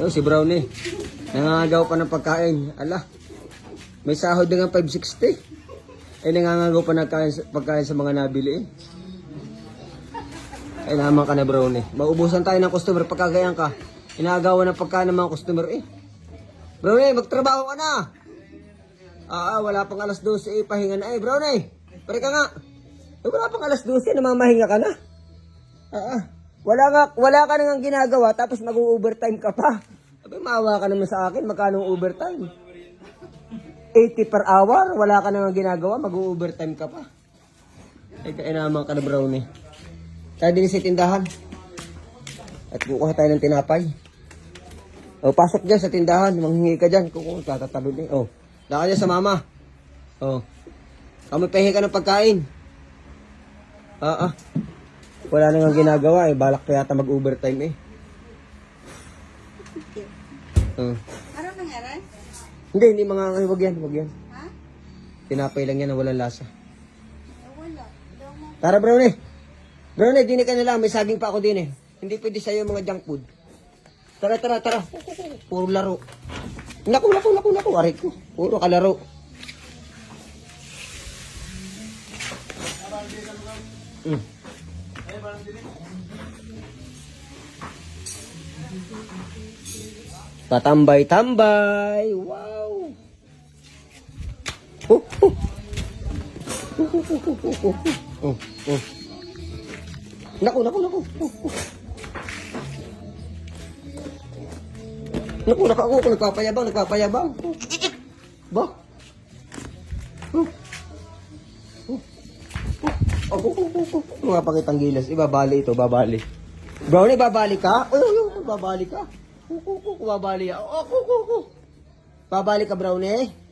Oh, si Brownie. Nangangagaw pa ng pagkain. Ala. May sahod na nga 560. Nangangagaw pa ng pagkain sa mga nabili Ay naman ka na, Brownie. Maubusan tayo ng customer pagkagayan ka. Inaagawan ng pagkain ng mga customer Brownie, magtrabaho ka na. Wala pang alas 12 pahinga na Brownie, pare ka nga. Wala pang alas 12, namamahinga ka na. Wala ka nang ginagawa tapos mag-overtime ka pa. Sabi, maawa ka naman sa akin, magkano overtime? 80 per hour, wala ka nang ginagawa, mag-overtime ka pa. Ay, kainaman ka na, Brownie. Tayo din sa tindahan. At kukuha tayo ng tinapay. Pasok dyan sa tindahan, manghingi ka dyan. Kukuha, tatatalo din. Laka dyan sa mama. Kami pahingi ka ng pagkain. Wala nang ginagawa balak pa yata mag-overtime Ano nangyari? Hindi mga wag yan. Ha? Tinapay lang yan na walang lasa. Wala. Tara, Brownie, dini ka na lang, may saging pa ako din Hindi pwede sa'yo mga junk food. Tara. Puro laro. Naku. Aray ko. Puro kalaro. Patambay-tambay. Wow. Naku. Ako nagpapayabang. Ba? Mga pakitang gilas. Ibabali ito, babali. Brownie, babali ka? Babali ka? Babali ka. Babali ka, Brownie?